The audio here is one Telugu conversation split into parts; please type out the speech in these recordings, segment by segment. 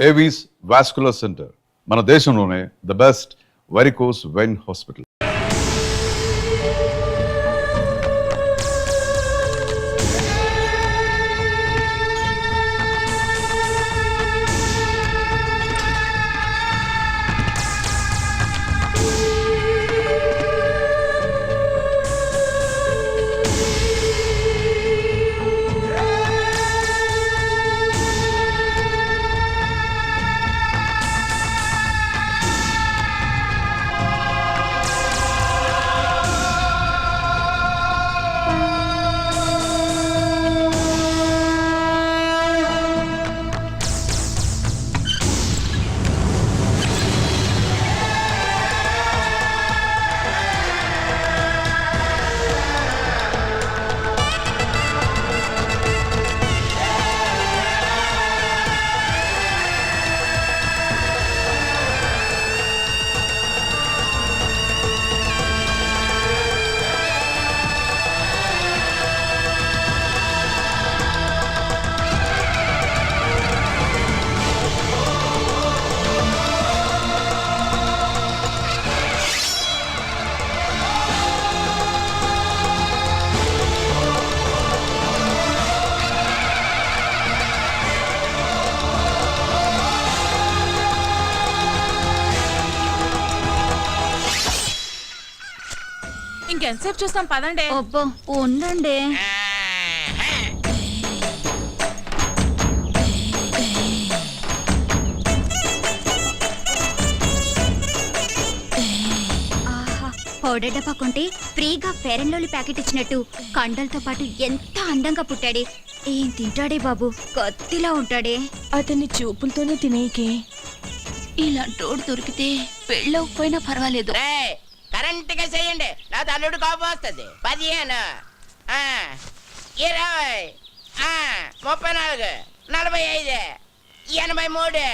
ఏవీస్ వాస్కులర్ సెంటర్ మన దేశంలోనే the best varicose vein hospital. ఇంకెంతసేపు చూస్తాం పదండి. అబ్బో ఉండండి. పౌడర్ డబ్బా కొంటే ఫ్రీగా ఫెయిర్ అండ్ లవ్లీ ప్యాకెట్ ఇచ్చినట్టు కండలతో పాటు ఎంత అందంగా పుట్టాడే. ఏం తింటాడే బాబు, కత్తిలా ఉంటాడే. అతన్ని చూపులతోనే తినేకి ఇలాంటోడు దొరికితే పెళ్ళవకపోయినా పర్వాలేదు. కరెంట్ గా చేయండి, నా తల్లుడు కోపం వస్తుంది. 15 20 34 45 83.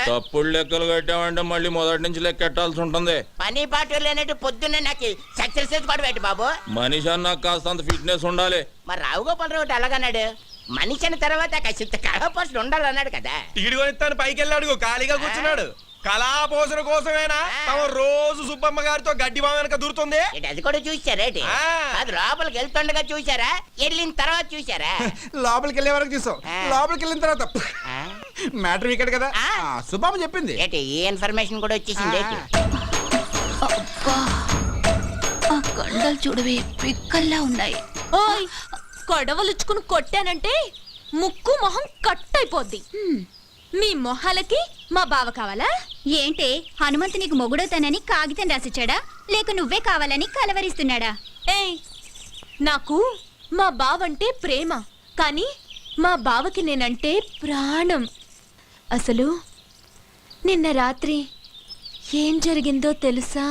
తప్పుడు లెక్కలు కట్టామంటే మళ్ళీ మొదటి నుంచి లెక్కెట్టాల్సి ఉంటుంది. పని పాటు లేనట్టు పొద్దున్నే నాకు సక్సెస్ కూడా పెట్టి బాబు. మనిషి అన్న కాస్తంత ఫిట్నెస్ ఉండాలి. మరి రావు గోపాల్ రావు ఎలాగన్నాడు? మనిషి అన్న తర్వాత కాస్త కళాపోషణ ఉండాలన్నాడు కదా. టికెట్ కొనిస్తాను పైకి వెళ్ళాడు, ఖాళీగా కూర్చున్నాడు. కళాపోషణ కోసమేనా తమ రోజు సుబ్బమ్మ గారితో గడ్డి బావ వెనక దూరుతుంది? అది కూడా చూసారేటి? అది లోపలికి వెళ్తుండగా చూసారా, వెళ్ళిన తర్వాత చూసారా? లోపలికి వెళ్ళే వరకు చూసాం, లోపలికి వెళ్ళిన తర్వాత మ్యాటర్ ఇక్కడ కదా సుబ్బమ్మ చెప్పింది. ఏంటి ఈ ఇన్ఫర్మేషన్ కూడా వచ్చేసింది? ఆ కండలు చూడవే పిక్కల్లా ఉన్నాయి. ఓయ్ కొడవలుచ్చుకుని కొట్టానంటే ముక్కు మొహం కట్ అయిపోద్ది. మీ మొహాలకి మా బావ కావాలా ఏంటే? హనుమంతు నీకు మొగుడవుతానని కాగితం రాసిచ్చాడా, లేక నువ్వే కావాలని కలవరిస్తున్నాడా? ఏయ్ నాకు మా బావంటే ప్రేమ, కానీ మా బావకి నేనంటే ప్రాణం. అసలు నిన్న రాత్రి ఏం జరిగిందో తెలుసా?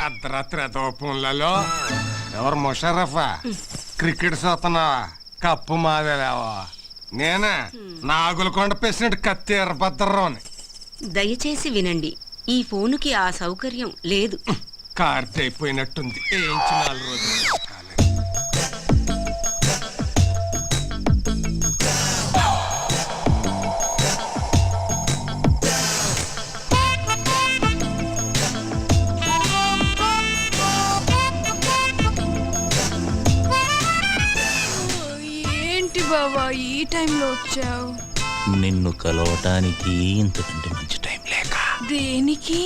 అర్ధరాత్రి ఫోన్లలో ఎవరు ముషరఫా క్రికెట్ చూస్తున్నావా? కప్పు మాదేలేవా? నేనే నాగులకొండ ప్రెసిడెంట్ కత్తి ఎర్రభద్రరావుని. దయచేసి వినండి, ఈ ఫోనుకి ఆ సౌకర్యం లేదు. కార్తీ అయిపోయినట్టుంది, ఏంచి 4 రోజులు. ఏంటి బావా ఈ టైంలో వచ్చావు? నిన్ను కలవటానికి ఇంతకంటే మంచి టైం లేక. దేనికి?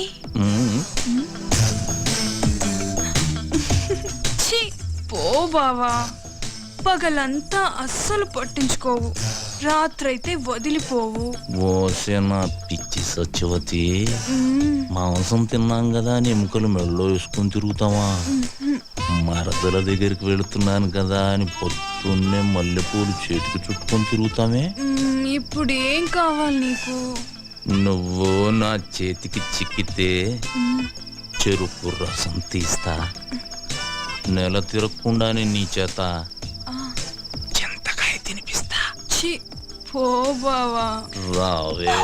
పో బావా, పగలంతా అస్సలు పట్టించుకోవు, రాత్రైతే వదిలిపోవు. ఓసే నా పిచ్చి సత్యవతి, మాంసం తిన్నాం కదా అని ఎముకలు మెళ్ళో వేసుకుని తిరుగుతావా? మరదల దగ్గరికి వెళుతున్నాను కదా అని పొద్దున్నే మల్లెపూలు చేతికి చుట్టుకొని తిరుగుతామే. ఇప్పుడు ఏం కావాలి నీకు? నువ్వు నా చేతికి చిక్కితే చెరుకు రసం తీస్తా, నెల తిరగకుండానే నీ చేత చింతకాయ తినిపిస్తా. పో బావా. రావే.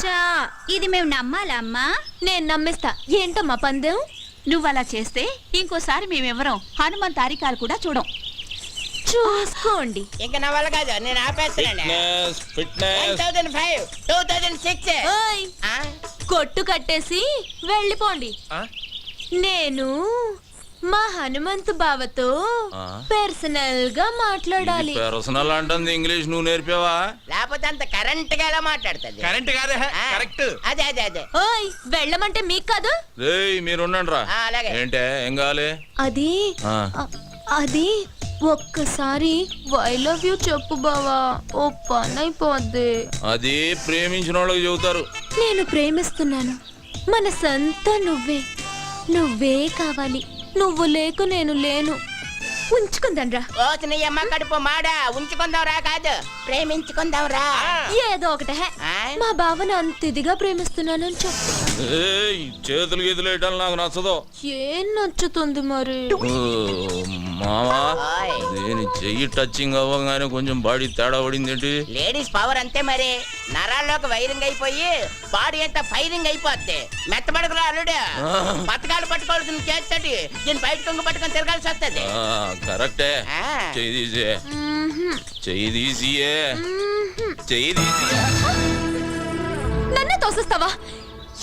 చా ఇది మేము నమ్మాలా అమ్మా? నేను నమ్మిస్తా. ఏంటమ్మా పందెం? నువ్వు అలా చేస్తే ఇంకోసారి మేమెవరం హనుమాన్ తారికాలు కూడా చూడం. చూసుకోండి. ఇంకా నా వల్ల కాదు, నేను ఆపేస్తున్నాను. ఫిట్నెస్ 2005, 2006. ఓయ్, ఆ? కొట్టు కట్టేసి వెళ్ళిపోండి. ఆ? నేను మా హనుమంతు బావతో ఆ? పర్సనల్ గా మాట్లాడాలి. పర్సనల్ అంటుంది ఇంగ్లీష్ నువ్వు నేర్పావా? లేకపోతే అంత కరెంట్ గా ఎలా మాట్లాడుతుంది? కరెంట్ కాదే ఆ, కరెక్ట్. అదే అదే అదే. ఓయ్, వెళ్ళమంటే మీకు కాదు. రేయ్ మీరుండండి రా. ఆ, అలాగే. ఏంటే ఏం కావాలి? అది ఆ. అది ఒక్కసారి ఐ లవ్ యూ చెప్పు బావా, ఓ పని అయిపోద్ది. అది ప్రేమించిన వాళ్ళకి చెబుతారు. నేను ప్రేమిస్తున్నాను, మనసంతా నువ్వే కావాలి. నువ్వు లేకు నేను లేను. ఉంచుకుందాన్రా. ఓ చిన్నయ్యమ్మ కడుపు మాడా, ఉంచుకుందాం రా కాదు, ప్రేమించుకుందాం రా. ఏదో ఒకటే. ఆ? మా బావని అంత ఇదిగా ప్రేమిస్తున్నానని చెప్పు. ఏయ్ చేతులు గీతులు వేయటాలు నాకు నచ్చదు. ఏం నచ్చుతుంది మరి? ఓ, మావా ఓయ్. దీని చెయ్యి టచింగ్ అవ్వగానే కొంచెం బాడీ తేడా పడింది ఏంటి? లేడీస్ పవర్ అంతే మరి. నరాల్లోకి వైరింగ్ అయిపోయి బాడీ అంతా ఫైరింగ్ అయిపోద్ది. మెత్తబడకురా అల్లుడు, పథకాలు పట్టుకోవాల్సిన చేస్తాడు, దీన్ని బయట కొంగు పట్టుకొని తిరగాల్సి వస్తుంది. కరెక్టే. ఆ. చెయ్యి తీసే, చెయ్యి తీసియే, చెయ్యి తీసి. నన్నే తోసిస్తావా?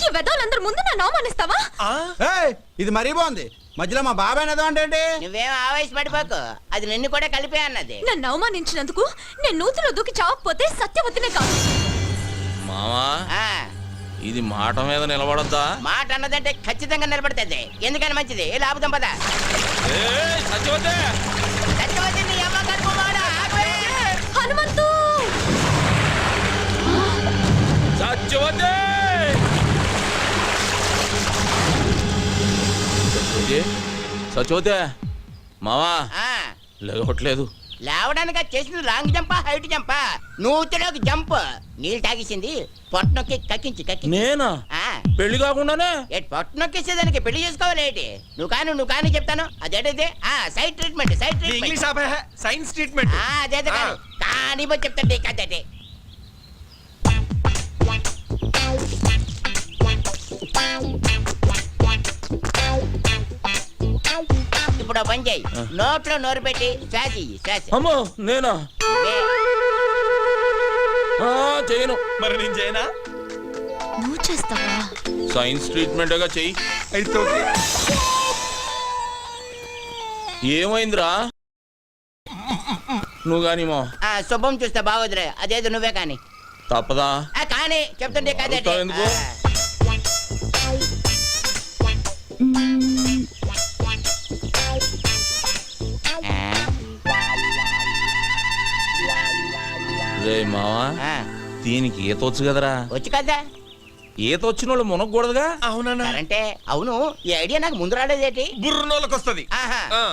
ఈ వెదవులందరి ముందు నన్ను అవమానిస్తావా? ఏయ్, ఇది మరీ బాగుంది. మధ్యలో మా బాబాయ్ ఏదో అంటే ఏంటి? నువ్వేం ఆవేశపడిపోకు, అది నిన్ను కూడా కలిపే అన్నది. నన్ను అవమానించినందుకు నేను నూతిలో దూకి చావకపోతే సత్యవతినే కాదు. మావా ఆ, ఇది మాట మీద నిలబడద్దా? మాట అన్నదంటే ఖచ్చితంగా నిలబడుతుంది. ఎందుకని మంచిది, ఏ లాభం పద. ఏయ్, సత్యవతి! సత్యవతి నీ అమ్మ కడుపు మాడా, ఆగవే. హనుమంతు! సత్యవతి! సత్యవతి మావా ఆ, లేవట్లేదు. లేవడానికి చేసింది లాంగ్ జంపా హైట్ జంపా? నూతిలోకి జంప్. నీళ్ళు తాగేసింది, పొట్టనొక్కి కక్కించి. నేనా? ఆ, పెళ్లి కాకుండానే? పొట్టనొక్కేసేదానికి పెళ్లి చేసుకోవాలేటి? నువ్వు కానీ చెప్తాను. అదేంటిది? సైడ్ ట్రీట్మెంట్, సైడ్ నీ ట్రీట్మెంట్. ఇంగ్లీష్ ఆపే సైన్స్ ట్రీట్మెంట్. అదే కానీ చెప్తాండి కదండి. ఇప్పుడు ఓ పని చేయి, నోట్లో నోరు పెట్టి శ్వాస ఇయ్యి, శ్వాస. అమ్మో నేనా? చేయను. మరి నేను చేయనా? నువ్వు చేస్తావా? సైన్స్ ట్రీట్మెంట్గా చెయ్యి. అయితే ఓకే. ఏమైందిరా? నువ్వు గాని మా శుభం చూస్తే బాగోదురే, అదేదో నువ్వే కానీ. తప్పదా? కానీ చెప్తుంటే కదండి. అడుగుతావు ఎందుకు? రే మావా, దీనికి ఈత వచ్చు కదరా? వచ్చు కదా. ఈత వచ్చిన వాళ్ళు మునగకూడదుగా? అవునన్నా. అంటే అవును, ఈ ఐడియా నాకు ముందు రాలేదేటి? బుర్రనోళ్ళకి వస్తుంది. ఆహా.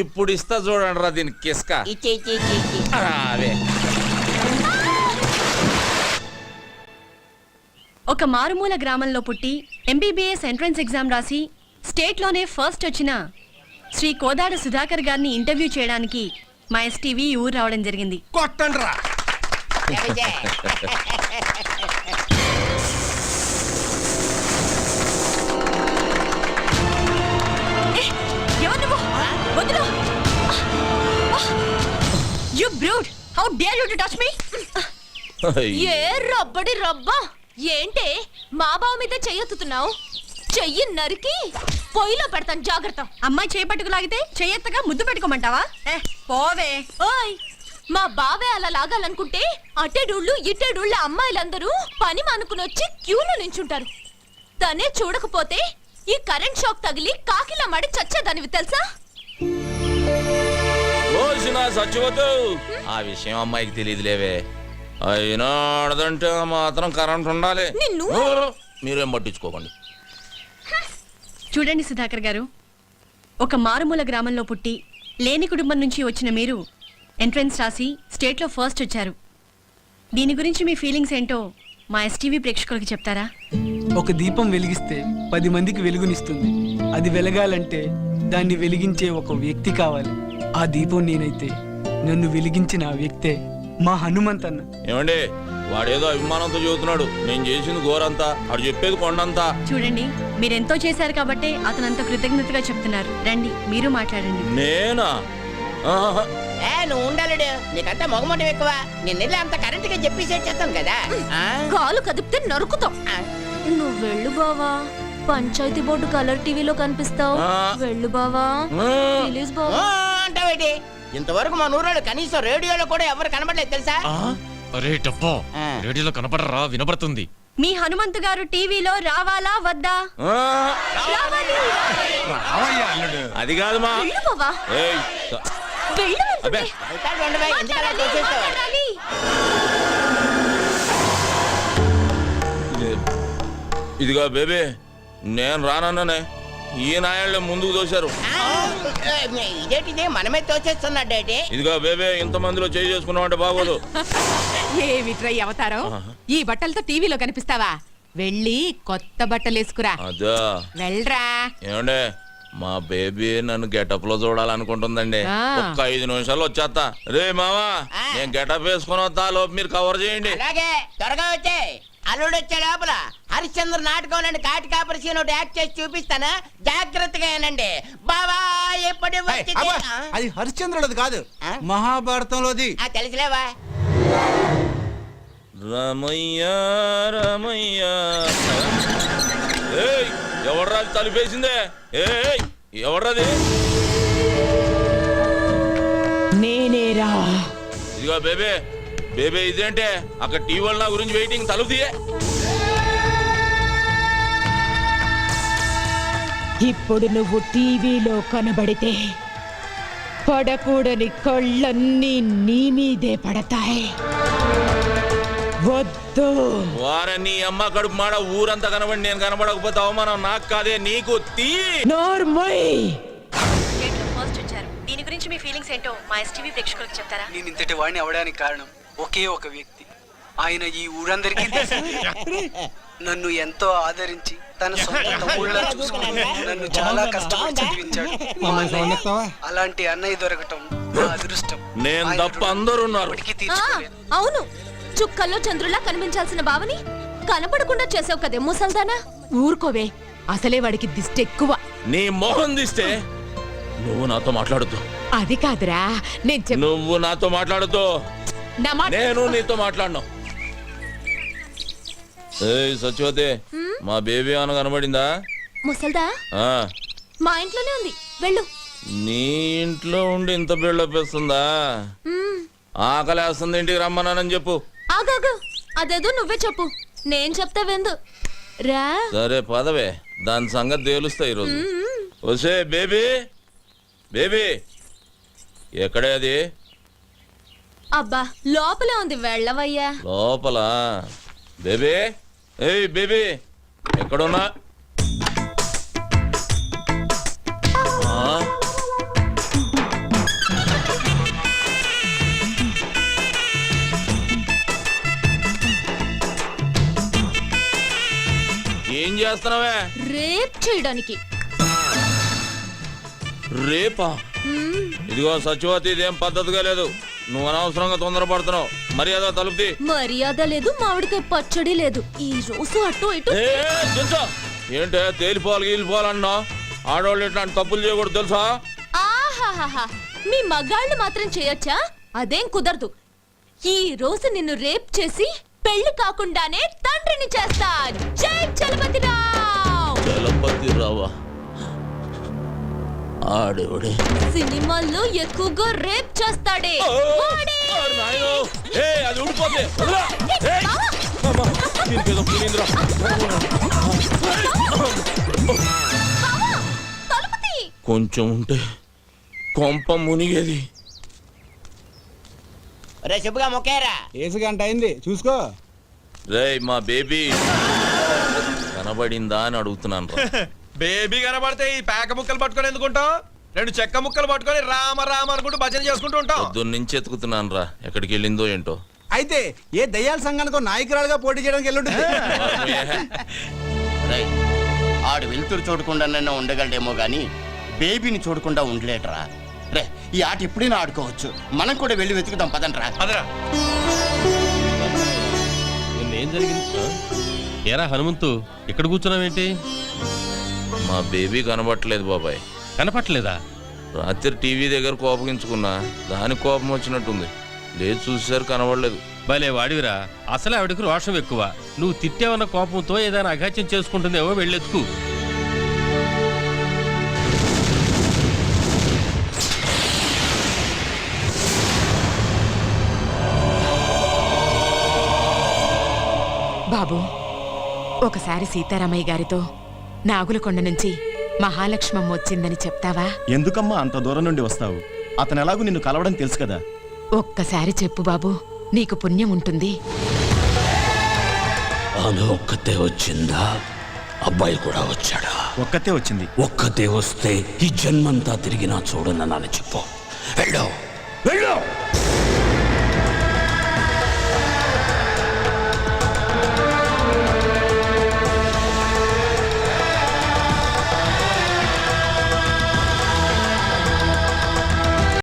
ఇప్పుడు ఇస్తా చూడండి రా దీనికి కిస్క. ఇచ్చి. అదే ఒక మారుమూల గ్రామంలో పుట్టి ఎంబీబీఎస్ ఎంట్రన్స్ ఎగ్జామ్ రాసి స్టేట్లోనే ఫస్ట్ వచ్చిన శ్రీ కోదాడ సుధాకర్ గారిని ఇంటర్వ్యూ చేయడానికి మా ఎస్టీవీ ఊరు రావడం జరిగింది. కొట్టండి రా. ఎవరు నువ్వు? వదిలు! You brute! How dare you to touch me? ఏ రబ్బడి రబ్బా, ఏంటే మా బావ మీద చెయ్యెత్తుతున్నావు? చెయ్యి నరికి పొయ్యిలో పెడతాను, జాగ్రత్త. అమ్మాయి చేపట్టుకు లాగితే చెయ్యెత్తగా ముద్దు పెట్టుకోమంటావా? పోవే. ఓయ్, మా బావే అలా లాగాలనుకుంటే అటెడూళ్ళు ఇటెడూళ్ళ అమ్మాయిలందరూ పని మానుకుని వచ్చి క్యూలో నించుంటారు. తనే చూడకపోతే ఈ కరెంట్ షాక్ తగిలి కాకిలా మడి చచ్చేదానివి తెలుసా? సచ్చిపోతూ ఆ విషయం అమ్మాయికి తెలియదులేవే. అయినా ఆడదంటే మాత్రం కరెంట్ ఉండాలి. నిన్ను మీరేం పట్టించుకోకండి. చూడండి సుధాకర్ గారు, ఒక మారుమూల గ్రామంలో పుట్టి లేని కుటుంబం నుంచి వచ్చిన మీరు ఎంట్రన్స్ రాసి స్టేట్లో ఫస్ట్ వచ్చారు. దీని గురించి మీ ఫీలింగ్స్ ఏంటో మా ఎస్టీవీ ప్రేక్షకులకి చెప్తారా? ఒక దీపం వెలిగిస్తే 10 మందికి వెలుగునిస్తుంది. అది వెలగాలంటే దాన్ని వెలిగించే ఒక వ్యక్తి కావాలి. ఆ దీపం నేనైతే నన్ను వెలిగించిన ఆ వ్యక్తే మా హనుమంత్ అన్న. ఏమండి వాడేదో అభిమానంతో చెబుతున్నాడు, నేను చేసింది ఘోరంతా, వాడు చెప్పేది కొండంతా. చూడండి, మీరెంతో చేశారు కాబట్టి అతను అంత కృతజ్ఞతగా చెప్తున్నారు. రండి, మీరు మాట్లాడండి. నేనా? ఆహా. నువ్వు ఉండాలడు, నీకంతా మొగమొట్టం ఎక్కువ. నేను వెళ్ళి అంత కరెంట్ గా చెప్పేసి చేస్తాను కదా. కాలు కదిపితే నరుకుతాం. నువ్వు వెళ్ళు బావా, పంచాయతీ బోర్డు కలర్ టీవీలో కనిపిస్తావు. వెళ్ళు బావా, ప్లీజ్ బావా. అంటావేటి? ఇంతవరకు మా నూరాడు కనీసం రేడియోలో కూడా ఎవరు కనబడలేదు తెలుసా? అరే టప్పా, రేడియోలో కనపడరా, వినపడుతుంది. మీ హనుమంత్ గారు టీవీలో రావాలా వద్దా? అది కాదు మా. వెళ్ళు బావా, ఏయ్, వెళ్ళు అబ్బే. వెళ్తాడు ఉండవే, ఎందుకలా తోసేస్తావు? మాట్లాడాలి. ఇదిగో బేబీ, నేను రానన్నానే, ఈ నాయాళ్ళే ముందుకు దోశారు. ఇదేంటిది మనమే తోచేస్తున్నాడేటి? ఇదిగో బేబీ, ఇంత మందిలో చేయి చేసుకున్నామంటే బాగోదు. ఏమిట్రై అవతారం, ఈ బట్టలతో టీవీలో కనిపిస్తావా? వెళ్ళి కొత్త బట్టలు వేసుకురా. అదా వెళ్ళరా. ఏమండే, మా బేబీ నన్ను గెటప్ లో చూడాలనుకుంటుందండి. ఒక్క 5 నిమిషాలు వచ్చేస్తా. రే మామా, నేను గెటప్ వేసుకుని వస్తా, లోపు మీరు కవర్ చేయండి. అలాగే, త్వరగా వచ్చే. అల్లుడు వచ్చే లోపల హరిశ్చంద్ర నాటకం కాటి కాపరి సీన్ ఒకటి యాక్ట్ చేసి చూపిస్తాను, జాగ్రత్తగా ఏనండి. బావా ఎప్పుడు అది హరిశ్చంద్రుడిది కాదు, మహాభారతంలోది. తెలుసులేవా? రమయ్య రమయ్య. ఏయ్, ఎవడ్రా తలిపేసిందే? ఏయ్, ఎవడ్రాది? నేనేరా. ఇదిగో బేబీ, బేబీ ఇదేంటే అక్కడ టీవీ నా గురించి వెయిటింగ్, తలుపు తీయే. ఇప్పుడు నువ్వు టీవీలో కనబడితే పడకూడని కళ్ళన్నీ నీ మీదే పడతాయి. వద్దు. వారని అమ్మ కడుపు మాడ, ఊరంతా కనబడి నేను కనబడకపోతే అవమానం నాకు కాదే నీకు. తీ నోర్మై. ఫస్ట్ వచ్చారు, దీని గురించి మీ ఫీలింగ్స్ ఏంటో మా ఎస్టీవీ ప్రేక్షకులకు చెప్తారా? నేను ఇంతటి వాడిని అవడానికి కారణం ఒకే ఒక వ్యక్తి. ఆయన ఈ ఊరందరికీ తెలుసు. నన్ను ఎంతో ఆదరించి తన సొంత తమ్ముళ్ళ చూసుకుని నన్ను చాలా కష్టపడి చదివించాడు. అలాంటి అన్నయ్య దొరకటం నా అదృష్టం. నేను తప్ప అందరూ ఉన్నారు. అవును, చుక్కల్లో చంద్రులా కనిపించాల్సిన బావని కనపడకుండా చేసావు కదే ముసల్దానా. ఊరుకోవే, అసలే వాడికి దిష్టి ఎక్కువ. నీ మొహం తీస్తే నువ్వు నాతో మాట్లాడుతూ. అది కాదురా, నేను నువ్వు నాతో మాట్లాడుతూ, నేను నీతో మాట్లాడను. ఏయ్ సత్యవతి, మా బేబీ ఏమైనా కనబడిందా? ముసల్దా ఆ, మా ఇంట్లోనే ఉంది, వెళ్ళు. నీ ఇంట్లో ఉండి ఇంత బిల్డప్ వేస్తుందా? ఆకలి వేస్తుంది, ఇంటికి రమ్మన్నానని చెప్పు. ఆగాగు, అదేదో నువ్వే చెప్పు, నేను చెప్తా వెందు రా. సరే పదవే, దాని సంగతి తేలుస్తా ఈరోజు. వసే బేబీ, బేబీ ఎక్కడే అది? అబ్బా లోపలే ఉంది, వెళ్ళవయ్యా. లోపల? బేబీ, ఏయ్ బేబీ, ఎక్కడున్నా? ఏం చేస్తున్నావే? రేప్ చేయడానికి. రేపా? ఇదిగో సత్యవతి, ఇదేం పద్ధతిగా లేదు. నువ్వు అనవసరంగా తొందరపడుతున్నావు. మర్యాద తలుపుది. మర్యాద లేదు, మామిడికాయ పచ్చడి లేదు. ఈ రోజు అటు ఇటు. ఏంటే తేలిపోవాలి గీలిపోవాలన్నా? ఆడవాళ్ళు ఇట్లాంటి తప్పులు చేయకూడదు తెలుసా? ఆహాహాహా, మీ మగాళ్ళు మాత్రం చేయొచ్చా? అదేం కుదరదు. ఈ రోజు నిన్ను రేప్ చేసి పెళ్లి కాకుండానే తండ్రిని చేస్తా. జై చలపతిరావు. చలపతిరావా? ఆడేవాడే సినిమాల్లో ఎక్కువగా రేప్ చేస్తాడే. అది ఊడిపోతే కొంచెం ఉంటే కొంప మునిగేది. రే శుభ్గా మొక్కేరా. ఏసు గంట అయింది, చూసుకో. రేయ్ మా బేబీ కనబడిందా అని అడుగుతున్నాను. బేబీ కనబడితే ఈ పేక ముక్కలు పట్టుకొని ఎందుకుంటావు? 2 చెక్క ముక్కలు పట్టుకొని రామ రామ అనుకుంటూ భజన చేసుకుంటూ ఉంటావు. పొద్దున్నుంచి ఎత్తుకుతున్నాను రా, ఎక్కడికి వెళ్ళిందో ఏంటో. అయితే ఏ దయ్యాల సంఘానికో నాయకురాలుగా పోటీ చేయడానికి వెళ్ళుంటుంది. ఆడు వెళ్తురు చూడకుండా ఉండగలడేమో గాని బేబీని చూడకుండా ఉండలేటరా. రే ఈ ఆట ఎప్పుడైనా ఆడుకోవచ్చు. మనం కూడా వెళ్ళి వెతుకుదాం పదండ్రా. అదరా ఏం జరిగింది? ఏరా హనుమంతు, ఇక్కడ కూర్చున్నావేంటి? మా బేబీ కనబట్టలేదు బాబాయ్. కనపట్లేదా? రాత్రి టీవీ దగ్గర కోపగించుకున్నా, దానికి కోపం వచ్చినట్టుంది. లేదు చూసేసరి కనబడలేదు. భలే వాడివిరా. అసలే ఆవిడకి రోషం ఎక్కువ. నువ్వు తిట్టావన్న కోపంతో ఏదైనా అఘాత్యం చేసుకుంటుందేమో, వెళ్ళెత్తుకు. బాబు, ఒకసారి సీతారామయ్య గారితో నాగులకొండ నుంచి మహాలక్ష్మమ్మ వచ్చిందని చెప్తావా? ఎందుకమ్మా అంత దూరం నుండి వస్తావు? అతను ఎలాగూ నిన్ను కలవడం తెలుసు కదా. ఒక్కసారి చెప్పు బాబు, నీకు పుణ్యం ఉంటుంది. ఆమె ఒక్కతే వచ్చిందా? అబ్బాయి కూడా వచ్చాడా? ఒక్కతే వచ్చింది. ఒక్కతే వస్తే ఈ జన్మంతా తిరిగినా చూడనని చెప్పు. వెళ్ళు వెళ్ళు.